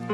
Hi,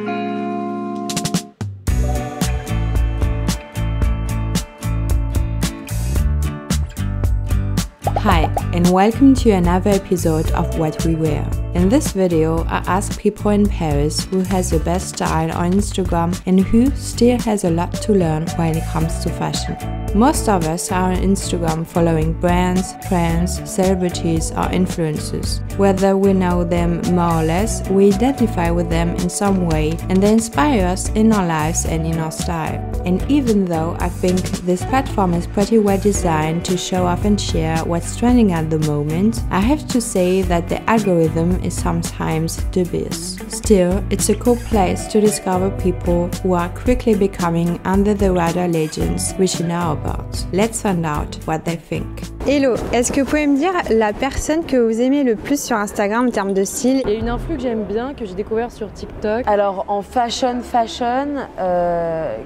and welcome to another episode of What We Wear. In this video, I ask people in Paris who has the best style on Instagram and who still has a lot to learn when it comes to fashion. Most of us are on Instagram following brands, trends, celebrities or influencers. Whether we know them more or less, we identify with them in some way and they inspire us in our lives and in our style. And even though I think this platform is pretty well designed to show off and share what's trending at the moment, I have to say that the algorithm is sometimes dubious. Still, it's a cool place to discover people who are quickly becoming under the radar legends we should know about. Let's find out what they think. Hello, est-ce que vous pouvez me dire la personne que vous aimez le plus sur Instagram en termes de style? Il y a une influ que j'aime bien, que j'ai découvert sur TikTok. Alors en fashion,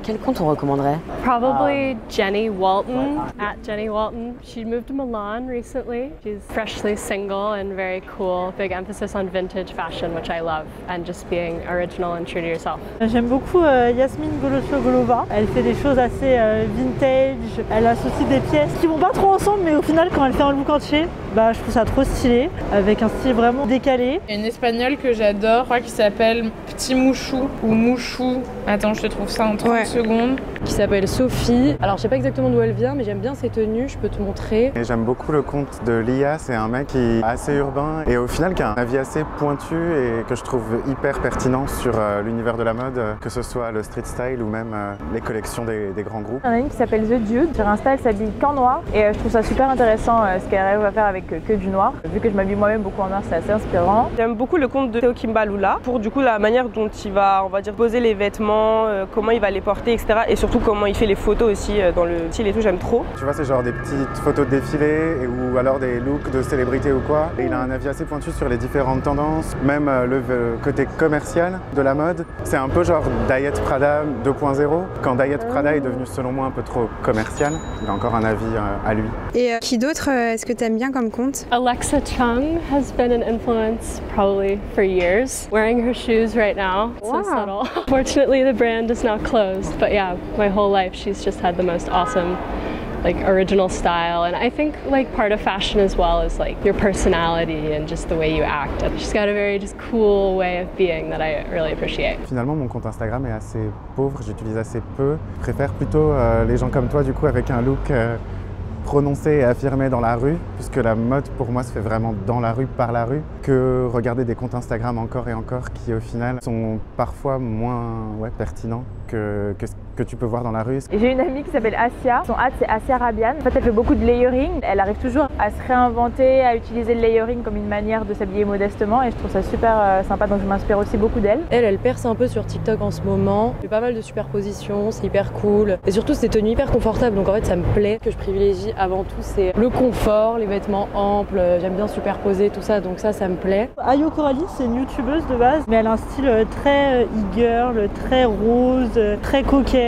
quel compte on recommanderait? Probably Jenny Walton, at Jenny Walton. She moved to Milan recently. She's freshly single and very cool. Big emphasis on vintage fashion, which I love, and just being original and true to yourself. J'aime beaucoup Yasmine Golosho-Golova. Elle fait des choses assez vintage. Elle associe des pièces qui vont pas trop ensemble, mais au final, quand elle fait un look entier, je trouve ça trop stylé, avec un style vraiment décalé. Il y a une espagnole que j'adore, je crois, qui s'appelle Petit Mouchou ou Mouchou. Attends, je te trouve ça en 30 secondes. Qui s'appelle Sophie. Alors je sais pas exactement d'où elle vient, mais j'aime bien ses tenues, je peux te montrer. Et j'aime beaucoup le compte de Lia, c'est un mec qui est assez urbain et au final qui a un avis assez pointu et que je trouve hyper pertinent sur l'univers de la mode, que ce soit le street style ou même les collections des grands groupes. Il y en a une qui s'appelle The Dude. Sur Insta, elle s'habille qu'en noir et je trouve ça super intéressant ce qu'elle arrive à faire avec que du noir. Vu que je m'habille moi-même beaucoup en noir, c'est assez inspirant. J'aime beaucoup le compte de Théo Kimbalula pour du coup la manière dont il va, on va dire, poser les vêtements, comment il va les porter, etc. Et surtout comment il fait les photos aussi dans le style et tout, j'aime trop. Tu vois, c'est genre des petites photos de défilés ou alors des looks de célébrités ou quoi. Et il a un avis assez pointu sur les différentes tendances, même le côté commercial de la mode. C'est un peu genre Diet Prada 2.0. Quand Diet Prada est devenu selon moi un peu trop commercial, il a encore un avis à lui. Et qui d'autre est-ce que tu aimes bien comme compte? Alexa Chung has been an influence probably for years. Wearing her shoes right now, so subtle. Fortunately, the brand is now closed, but yeah, my whole life she's just had the most awesome original style, and I think part of fashion as well is your personality and just the way you act. She's got a very just cool way of being that I really appreciate. Finalement, mon compte Instagram est assez pauvre, j'utilise assez peu. Je préfère plutôt les gens comme toi du coup avec un look prononcé et affirmé dans la rue, puisque la mode pour moi se fait vraiment dans la rue, par la rue, que regarder des comptes Instagram encore et encore qui au final sont parfois moins pertinents que ce que tu peux voir dans la rue. J'ai une amie qui s'appelle Asia, son hâte c'est Asia Rabian. En fait elle fait beaucoup de layering, elle arrive toujours à se réinventer, à utiliser le layering comme une manière de s'habiller modestement et je trouve ça super sympa, donc je m'inspire aussi beaucoup d'elle. Elle perce un peu sur TikTok en ce moment, elle fait pas mal de superpositions, c'est hyper cool et surtout c'est des tenues hyper confortables, donc en fait ça me plaît. Ce que je privilégie avant tout c'est le confort, les vêtements amples, j'aime bien superposer tout ça, donc ça me plaît. Ayo Coralie c'est une youtubeuse de base, mais elle a un style très e-girl, très rose, très coquette.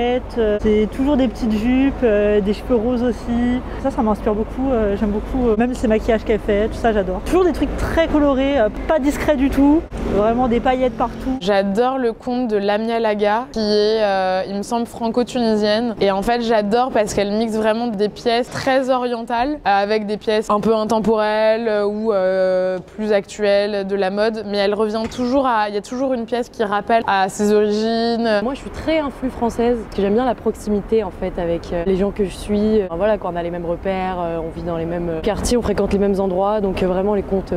C'est toujours des petites jupes, des cheveux roses aussi. Ça m'inspire beaucoup, j'aime beaucoup même ces maquillages qu'elle fait, tout ça j'adore. Toujours des trucs très colorés, pas discrets du tout, vraiment des paillettes partout. J'adore le compte de Lamia Laga qui est, il me semble, franco-tunisienne. Et en fait j'adore parce qu'elle mixe vraiment des pièces très orientales avec des pièces un peu intemporelles ou plus actuelles de la mode. Mais elle revient toujours il y a toujours une pièce qui rappelle à ses origines. Moi je suis très influe française. Parce que j'aime bien la proximité en fait avec les gens que je suis. Voilà, quand on a les mêmes repères, on vit dans les mêmes quartiers, on fréquente les mêmes endroits, donc vraiment les comptes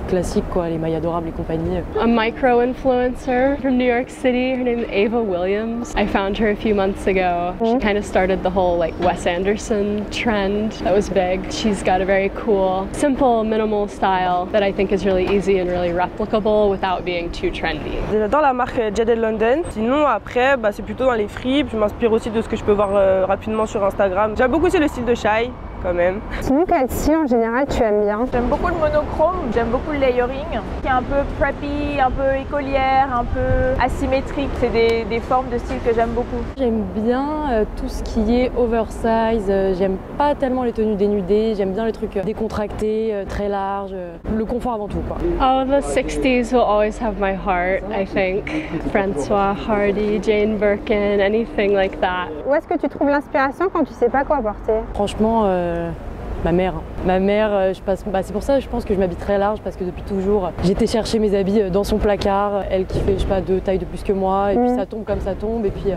classiques quoi, les Mailles Adorables et compagnie. A micro-influencer from New York City, her name is Ava Williams. I found her a few months ago. She kind of started the whole Wes Anderson trend that was big. She's got a very cool, simple, minimal style that I think is really easy and really replicable without being too trendy. J'adore la marque Jaded London. Sinon après, c'est plutôt dans les fripes. Je m'inspire aussi de ce que je peux voir rapidement sur Instagram. J'aime beaucoup aussi le style de Shai. quand même. Sinon, quel style en général tu aimes bien? J'aime beaucoup le monochrome, j'aime beaucoup le layering, qui est un peu preppy, un peu écolière, un peu asymétrique. C'est des formes de style que j'aime beaucoup. J'aime bien tout ce qui est oversize, j'aime pas tellement les tenues dénudées, j'aime bien les trucs décontractés, très larges, le confort avant tout, quoi. Oh, the 60s will always have my heart, I think. François Hardy, Jane Birkin, anything like that. Où est-ce que tu trouves l'inspiration quand tu sais pas quoi porter? Franchement, ma mère. Ma mère, c'est pour ça que je pense que je m'habille très large parce que depuis toujours, j'étais chercher mes habits dans son placard. Elle qui fait, je sais pas, 2 tailles de plus que moi et puis ça tombe comme ça tombe et puis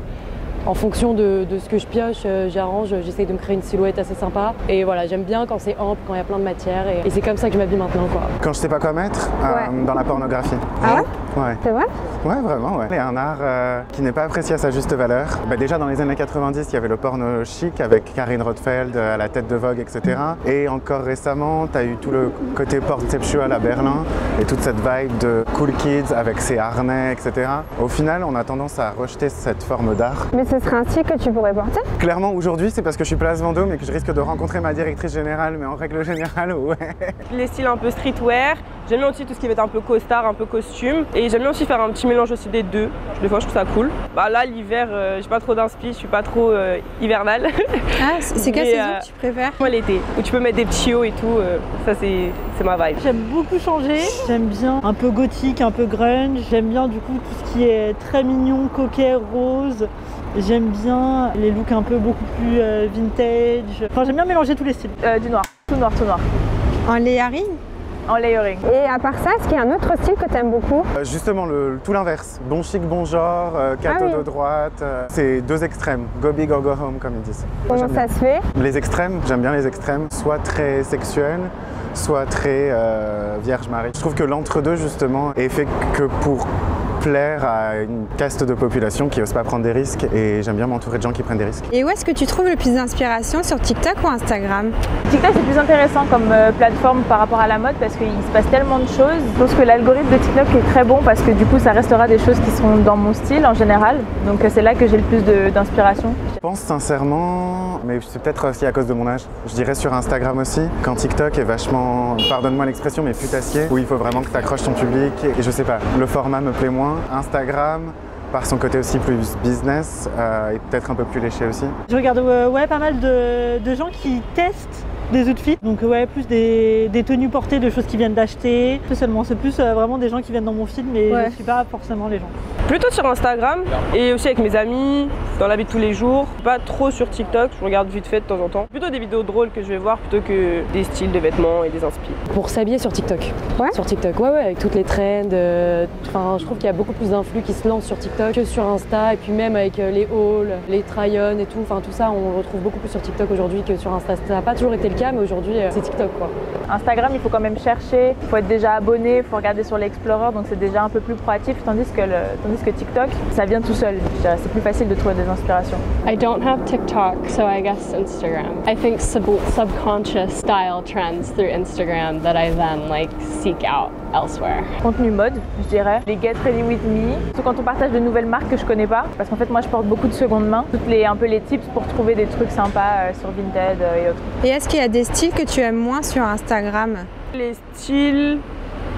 en fonction de ce que je pioche, j'arrange, j'essaye de me créer une silhouette assez sympa. Et voilà, j'aime bien quand c'est ample, quand il y a plein de matière et c'est comme ça que je m'habille maintenant, quoi. Quand je sais pas quoi mettre, dans la pornographie. Ah ouais? Ouais. C'est vrai? Ouais, vraiment, ouais. C'est un art qui n'est pas apprécié à sa juste valeur. Déjà dans les années 90, il y avait le porno chic avec Karine Rothfeld à la tête de Vogue, etc. Et encore récemment, tu as eu tout le côté porn-sexual à Berlin et toute cette vibe de cool kids avec ses harnais, etc. Au final, on a tendance à rejeter cette forme d'art. Mais ce serait un style que tu pourrais porter? Clairement, aujourd'hui, c'est parce que je suis place Vendôme et que je risque de rencontrer ma directrice générale, mais en règle générale, ouais. Les styles un peu streetwear, j'aime bien aussi tout ce qui va être un peu costard, un peu costume. Et j'aime bien aussi faire un petit mélange aussi des deux. Des fois, je trouve ça cool. Bah là, l'hiver, j'ai pas trop d'inspi, je suis pas trop hivernale. Ah, c'est quelle saison que tu préfères? Moi, l'été, où tu peux mettre des petits hauts et tout, ça c'est ma vibe. J'aime beaucoup changer, j'aime bien un peu gothique, un peu grunge, j'aime bien du coup tout ce qui est très mignon, coquet, rose. J'aime bien les looks un peu beaucoup plus vintage. Enfin, j'aime bien mélanger tous les styles. Du noir, tout noir, tout noir. En layering? En layering. Et à part ça, est-ce qu'il y a un autre style que tu aimes beaucoup? Justement, tout l'inverse. Bon chic, bon genre, cadeau de droite. C'est 2 extrêmes. Go big or go home, comme ils disent. Comment ça se fait? Les extrêmes, j'aime bien les extrêmes. Soit très sexuels, soit très Vierge Marie. Je trouve que l'entre-deux, justement, est fait que pour plaire à une caste de population qui n'ose pas prendre des risques et j'aime bien m'entourer de gens qui prennent des risques. Et où est-ce que tu trouves le plus d'inspiration, sur TikTok ou Instagram? TikTok c'est plus intéressant comme plateforme par rapport à la mode parce qu'il se passe tellement de choses. Je pense que l'algorithme de TikTok est très bon parce que du coup ça restera des choses qui seront dans mon style en général. Donc c'est là que j'ai le plus d'inspiration. Je pense sincèrement, mais c'est peut-être aussi à cause de mon âge, je dirais sur Instagram aussi, quand TikTok est vachement, pardonne-moi l'expression, mais putassier, où il faut vraiment que tu accroches ton public et je sais pas, le format me plaît moins. Instagram, par son côté aussi plus business, et peut-être un peu plus léché aussi. Je regarde pas mal de gens qui testent des outfits, donc plus des tenues portées de choses qu'ils viennent d'acheter. Seulement, c'est plus vraiment des gens qui viennent dans mon feed, mais je ne suis pas forcément les gens. Plutôt sur Instagram et aussi avec mes amis, dans la vie de tous les jours. Pas trop sur TikTok, je regarde vite fait de temps en temps. Plutôt des vidéos drôles que je vais voir plutôt que des styles de vêtements et des inspi. Pour s'habiller sur TikTok. Ouais. Sur TikTok, ouais, avec toutes les trends. Je trouve qu'il y a beaucoup plus d'influx qui se lancent sur TikTok que sur Insta. Et puis même avec les hauls, les try-on et tout. Enfin tout ça, on le retrouve beaucoup plus sur TikTok aujourd'hui que sur Insta. Ça n'a pas toujours été le cas, mais aujourd'hui c'est TikTok, quoi. Instagram, il faut quand même chercher, il faut être déjà abonné, il faut regarder sur l'Explorer, donc c'est déjà un peu plus proactif, tandis que TikTok, ça vient tout seul. C'est plus facile de trouver des inspirations. I don't have TikTok, so I guess Instagram. I think subconscious style trends through Instagram that I then seek out elsewhere. Contenu mode, je dirais. Les Get Ready With Me. Surtout quand on partage de nouvelles marques que je connais pas. Parce qu'en fait, moi, je porte beaucoup de seconde main. Un peu les tips pour trouver des trucs sympas sur Vinted et autres. Et est-ce qu'il y a des styles que tu aimes moins sur Instagram? Les styles,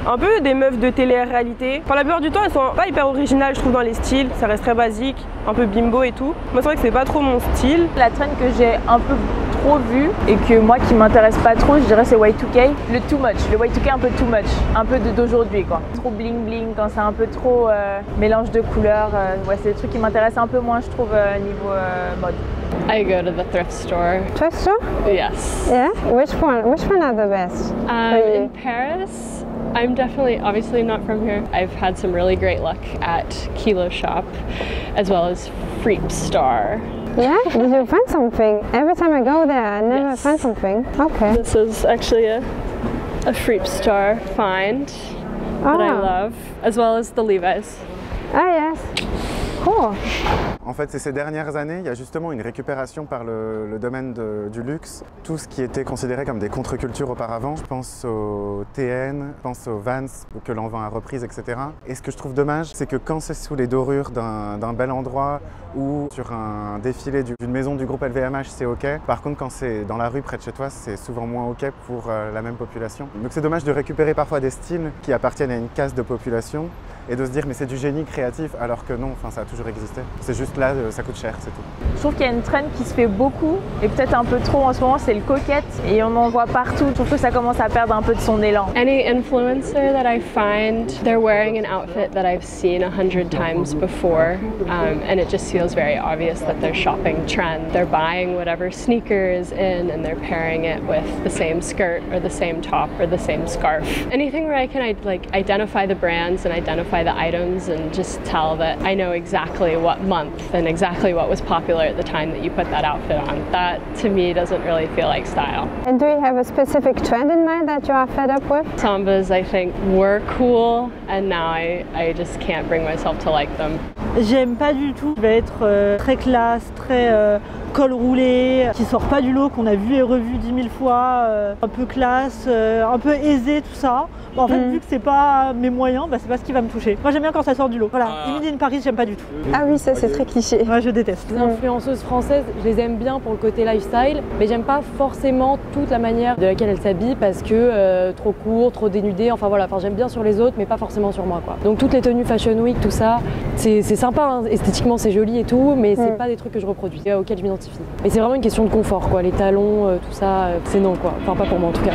un peu des meufs de télé-réalité. Enfin, la plupart du temps, elles sont pas hyper originales, je trouve, dans les styles. Ça reste très basique, un peu bimbo et tout. Moi, c'est vrai que c'est pas trop mon style. La trend que j'ai un peu trop vue et que moi qui m'intéresse pas trop, je dirais c'est Y2K. Le too much, le Y2K un peu too much, un peu d'aujourd'hui quoi. Trop bling bling, quand c'est un peu trop mélange de couleurs, c'est des trucs qui m'intéressent un peu moins je trouve niveau mode. I go to the thrift store. Thrift store? Yes. Yeah? Which one are the best? In Paris, I'm definitely, obviously not from here. I've had some really great luck at Kilo Shop as well as Freep Star. Yeah? Did you find something? Every time I go there, I never find something. Okay. This is actually a Freep Star find that I love, as well as the Levi's. Ah, yes. Cool. En fait, c'est ces dernières années, il y a justement une récupération par le domaine du luxe. Tout ce qui était considéré comme des contre-cultures auparavant. Je pense au TN, je pense aux Vans que l'on vend à reprise, etc. Et ce que je trouve dommage, c'est que quand c'est sous les dorures d'un bel endroit ou sur un défilé d'une maison du groupe LVMH, c'est ok. Par contre, quand c'est dans la rue près de chez toi, c'est souvent moins ok pour la même population. Donc c'est dommage de récupérer parfois des styles qui appartiennent à une caste de population et de se dire mais c'est du génie créatif alors que non, enfin, ça a toujours existé. C'est juste là, ça coûte cher, c'est tout. Je trouve qu'il y a une trend qui se fait beaucoup et peut-être un peu trop en ce moment, c'est le coquette et on en voit partout. Je trouve que ça commence à perdre un peu de son élan. Any influencer that I find, they're wearing an outfit that I've seen 100 times before, and it just feels very obvious that they're shopping trend. They're buying whatever sneaker is in and they're pairing it with the same skirt or the same top or the same scarf. Anything where I can like identify the brands and identify the items and just tell that I know exactly what month and exactly what was popular at the time that you put that outfit on. That to me doesn't really feel like style. And do you have a specific trend in mind that you are fed up with? Sambas I think were cool and now I just can't bring myself to like them. J'aime pas du tout. Il va être très classe, très col roulé, qui sort pas du lot, qu'on a vu et revu 10 000 fois, un peu classe, un peu aisé, tout ça. Bon, en fait, vu que c'est pas mes moyens, bah, c'est pas ce qui va me toucher. Moi, j'aime bien quand ça sort du lot. Voilà, Emily in Paris, j'aime pas du tout. Ah oui, ça c'est très cliché. Moi, je déteste. Les influenceuses françaises, je les aime bien pour le côté lifestyle, mais j'aime pas forcément toute la manière de laquelle elles s'habillent parce que trop court, trop dénudé, enfin voilà, j'aime bien sur les autres, mais pas forcément sur moi, quoi. Donc toutes les tenues Fashion Week, tout ça, c'est sympa, hein. Esthétiquement c'est joli et tout, mais c'est pas des trucs que je reproduis, auxquels je m'identifie. Mais c'est vraiment une question de confort, quoi. Les talons, tout ça, c'est non, quoi. Enfin pas pour moi en tout cas.